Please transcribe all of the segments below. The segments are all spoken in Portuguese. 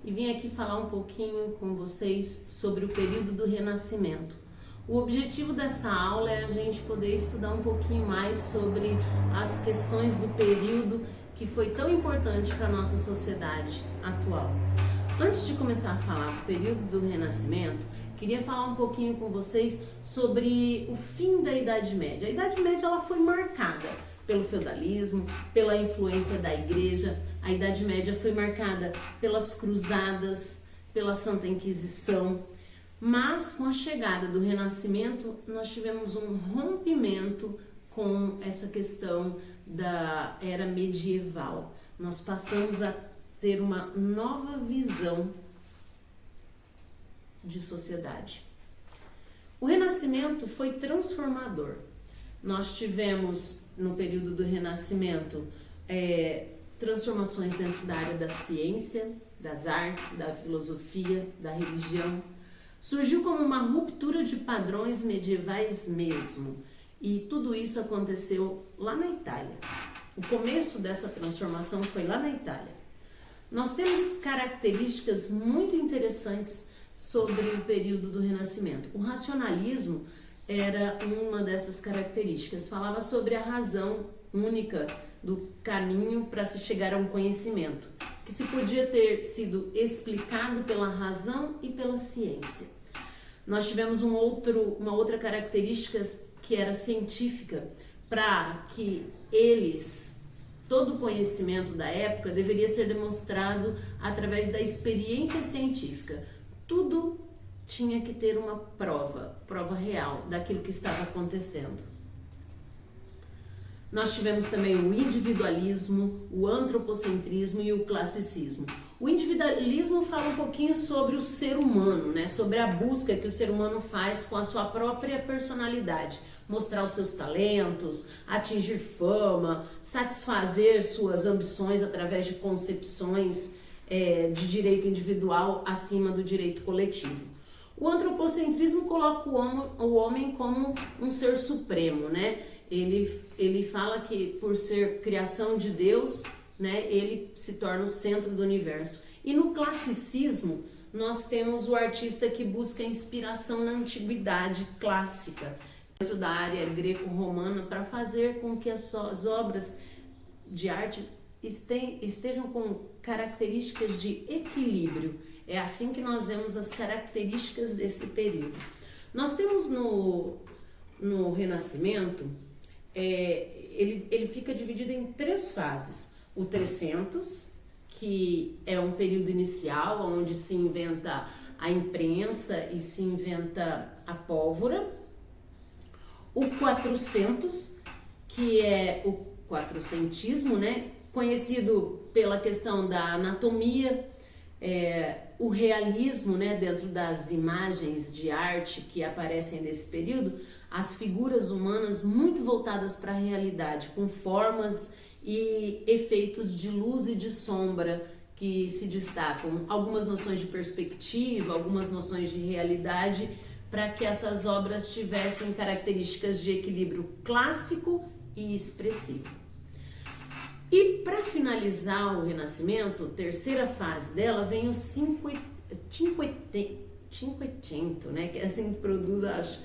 e vim aqui falar um pouquinho com vocês sobre o período do Renascimento. O objetivo dessa aula é a gente poder estudar um pouquinho mais sobre as questões do período que foi tão importante para a nossa sociedade atual. Antes de começar a falar do período do Renascimento, queria falar um pouquinho com vocês sobre o fim da Idade Média. A Idade Média ela foi marcada pelo feudalismo, pela influência da Igreja. A Idade Média foi marcada pelas cruzadas, pela Santa Inquisição. Mas com a chegada do Renascimento, nós tivemos um rompimento com essa questão da era medieval. Nós passamos a ter uma nova visão de sociedade. O Renascimento foi transformador. Nós tivemos, no período do Renascimento, transformações dentro da área da ciência, das artes, da filosofia, da religião. Surgiu como uma ruptura de padrões medievais mesmo. E tudo isso aconteceu lá na Itália. O começo dessa transformação foi lá na Itália. Nós temos características muito interessantes sobre o período do Renascimento. O racionalismo era uma dessas características. Falava sobre a razão única do caminho para se chegar a um conhecimento, que se podia ter sido explicado pela razão e pela ciência. Nós tivemos uma outra característica que era científica, para que todo o conhecimento da época deveria ser demonstrado através da experiência científica. Tudo tinha que ter uma prova real daquilo que estava acontecendo. Nós tivemos também o individualismo, o antropocentrismo e o classicismo. O individualismo fala um pouquinho sobre o ser humano, né? Sobre a busca que o ser humano faz com a sua própria personalidade. Mostrar os seus talentos, atingir fama, satisfazer suas ambições através de concepções de direito individual acima do direito coletivo. O antropocentrismo coloca o homem como um ser supremo, né? Ele fala que por ser criação de Deus, né, ele se torna o centro do universo. E no classicismo, nós temos o artista que busca inspiração na antiguidade clássica, dentro da área greco-romana, para fazer com que as obras de arte estejam com características de equilíbrio. É assim que nós vemos as características desse período. Nós temos no Renascimento, ele fica dividido em 3 fases. O 300, que é um período inicial, onde se inventa a imprensa e se inventa a pólvora. O 400, que é o quatrocentismo, né? Conhecido pela questão da anatomia, o realismo, né? Dentro das imagens de arte que aparecem nesse período, as figuras humanas muito voltadas para a realidade, com formas e efeitos de luz e de sombra que se destacam, algumas noções de perspectiva, algumas noções de realidade, para que essas obras tivessem características de equilíbrio clássico e expressivo. E para finalizar o Renascimento, terceira fase dela, vem o Cinquecento, né, que é assim que produz, acho,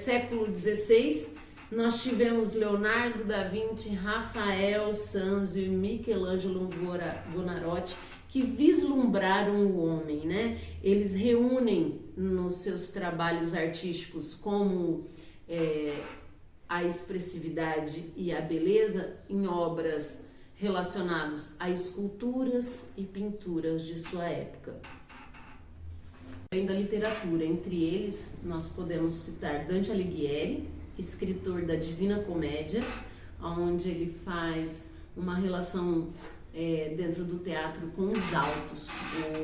século XVI. Nós tivemos Leonardo da Vinci, Rafael Sanzio e Michelangelo Buonarroti, que vislumbraram o homem, né? Eles reúnem nos seus trabalhos artísticos como a expressividade e a beleza em obras relacionadas a esculturas e pinturas de sua época. Além da literatura, entre eles nós podemos citar Dante Alighieri, escritor da Divina Comédia, onde ele faz uma relação dentro do teatro com os autos.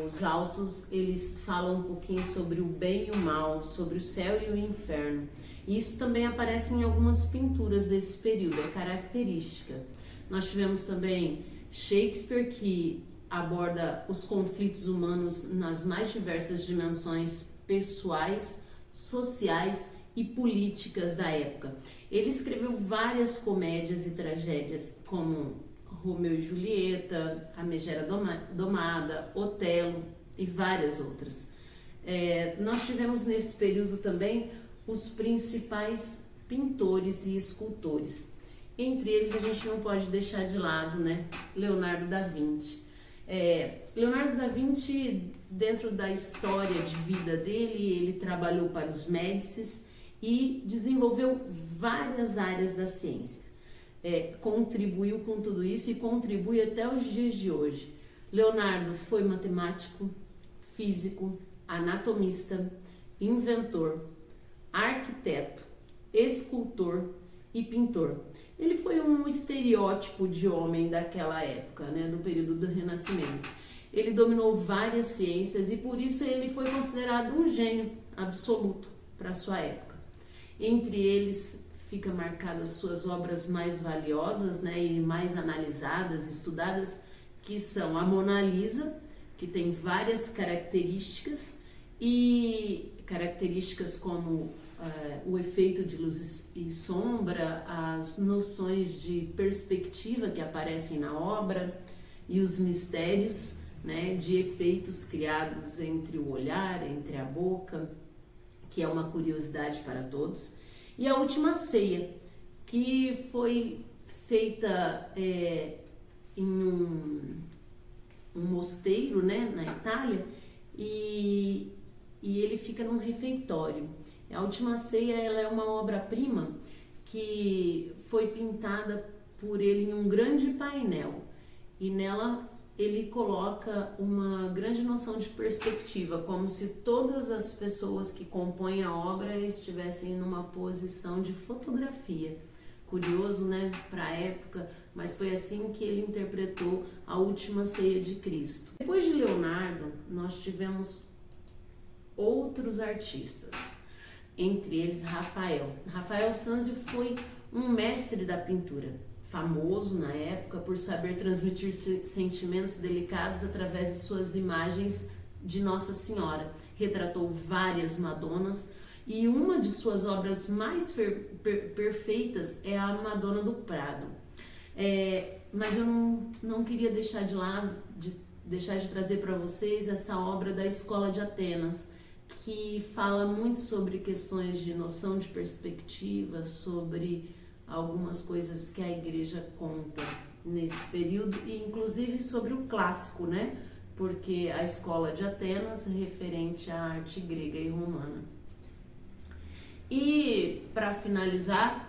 Os autos, eles falam um pouquinho sobre o bem e o mal, sobre o céu e o inferno. Isso também aparece em algumas pinturas desse período, é característica. Nós tivemos também Shakespeare, que aborda os conflitos humanos nas mais diversas dimensões pessoais, sociais e políticas da época. Ele escreveu várias comédias e tragédias, como Romeu e Julieta, A Megera Domada, Otelo e várias outras. Nós tivemos nesse período também os principais pintores e escultores. Entre eles a gente não pode deixar de lado, né, Leonardo da Vinci. Leonardo da Vinci, dentro da história de vida dele, ele trabalhou para os Médicis e desenvolveu várias áreas da ciência. Contribuiu com tudo isso e contribui até os dias de hoje. Leonardo foi matemático, físico, anatomista, inventor, arquiteto, escultor e pintor. Ele foi um estereótipo de homem daquela época, né, do período do Renascimento. Ele dominou várias ciências e por isso ele foi considerado um gênio absoluto para sua época. Entre eles fica marcado as suas obras mais valiosas, né, e mais analisadas, estudadas, que são a Mona Lisa, que tem várias características, e características como o efeito de luz e sombra, as noções de perspectiva que aparecem na obra e os mistérios, né, de efeitos criados entre o olhar, entre a boca, que é uma curiosidade para todos. E a Última Ceia, que foi feita em um mosteiro, né, na Itália, e ele fica num refeitório. A Última Ceia, ela é uma obra-prima que foi pintada por ele em um grande painel, e nela ele coloca uma grande noção de perspectiva, como se todas as pessoas que compõem a obra estivessem numa posição de fotografia. Curioso, né, para a época, mas foi assim que ele interpretou a Última Ceia de Cristo. Depois de Leonardo, nós tivemos outros artistas, entre eles Rafael. Rafael Sanzio foi um mestre da pintura, famoso na época por saber transmitir sentimentos delicados através de suas imagens de Nossa Senhora. Retratou várias Madonas e uma de suas obras mais perfeitas é a Madonna do Prado. Mas eu não queria deixar de lado, deixar de trazer para vocês essa obra da Escola de Atenas, que fala muito sobre questões de noção de perspectiva, sobre algumas coisas que a igreja conta nesse período, e inclusive sobre o clássico, né? Porque a Escola de Atenas é referente à arte grega e romana. E, para finalizar,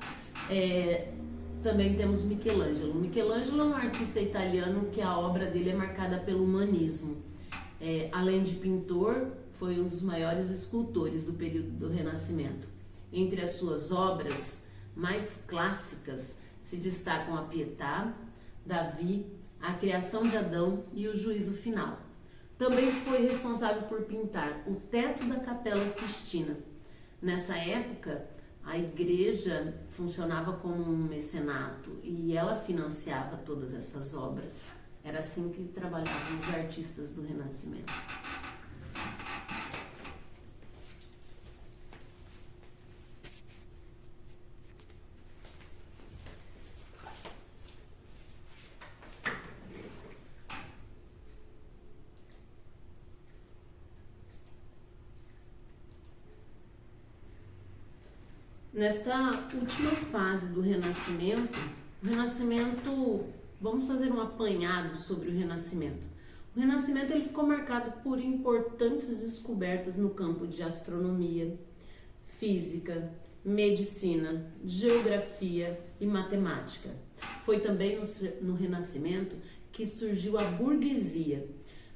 também temos Michelangelo. Michelangelo é um artista italiano que a obra dele é marcada pelo humanismo. Além de pintor, foi um dos maiores escultores do período do Renascimento. Entre as suas obras mais clássicas se destacam a Pietà, Davi, a Criação de Adão e o Juízo Final. Também foi responsável por pintar o teto da Capela Sistina. Nessa época, a igreja funcionava como um mecenato e ela financiava todas essas obras. Era assim que trabalhavam os artistas do Renascimento. Nesta última fase do Renascimento, vamos fazer um apanhado sobre o Renascimento. O Renascimento ele ficou marcado por importantes descobertas no campo de astronomia, física, medicina, geografia e matemática. Foi também no Renascimento que surgiu a burguesia.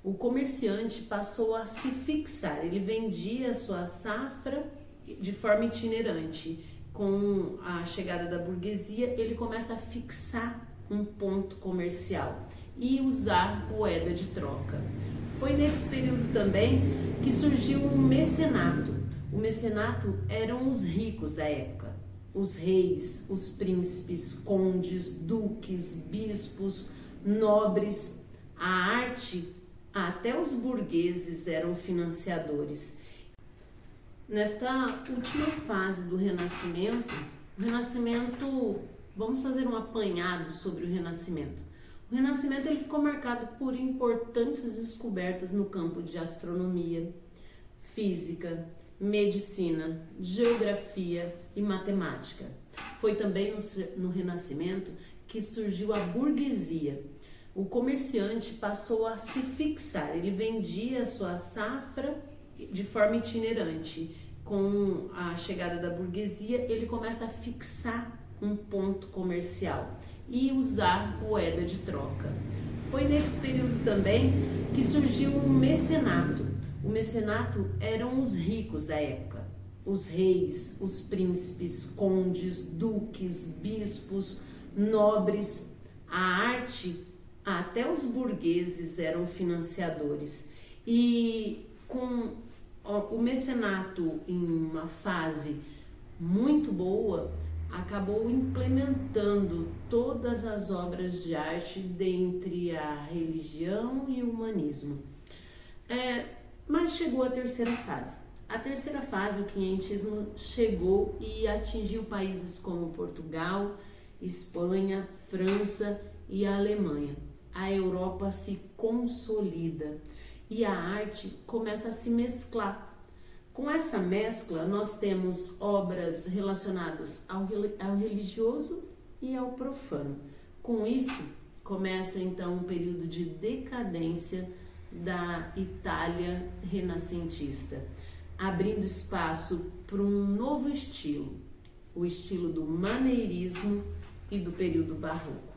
O comerciante passou a se fixar, ele vendia a sua safra de forma itinerante. Com a chegada da burguesia, ele começa a fixar um ponto comercial e usar moeda de troca. Foi nesse período também que surgiu o mecenato. O mecenato eram os ricos da época, os reis, os príncipes, condes, duques, bispos, nobres, a arte, até os burgueses eram financiadores. Nesta última fase do Renascimento, vamos fazer um apanhado sobre o Renascimento. O O Renascimento ele ficou marcado por importantes descobertas no campo de astronomia, física, medicina, geografia e matemática. Foi também no Renascimento que surgiu a burguesia. O comerciante passou a se fixar, ele vendia a sua safra de forma itinerante. Com a chegada da burguesia, ele começa a fixar um ponto comercial e usar moeda de troca. Foi nesse período também que surgiu o mecenato. O mecenato eram os ricos da época, os reis, os príncipes, condes, duques, bispos, nobres. A arte, até os burgueses eram financiadores. E com o mecenato em uma fase muito boa, acabou implementando todas as obras de arte dentre a religião e o humanismo. Mas chegou a terceira fase. A terceira fase, o quinhentismo chegou e atingiu países como Portugal, Espanha, França e a Alemanha. A Europa se consolida e a arte começa a se mesclar. Com essa mescla, nós temos obras relacionadas ao religioso e ao profano. Com isso, começa então um período de decadência da Itália renascentista, abrindo espaço para um novo estilo, o estilo do maneirismo e do período barroco.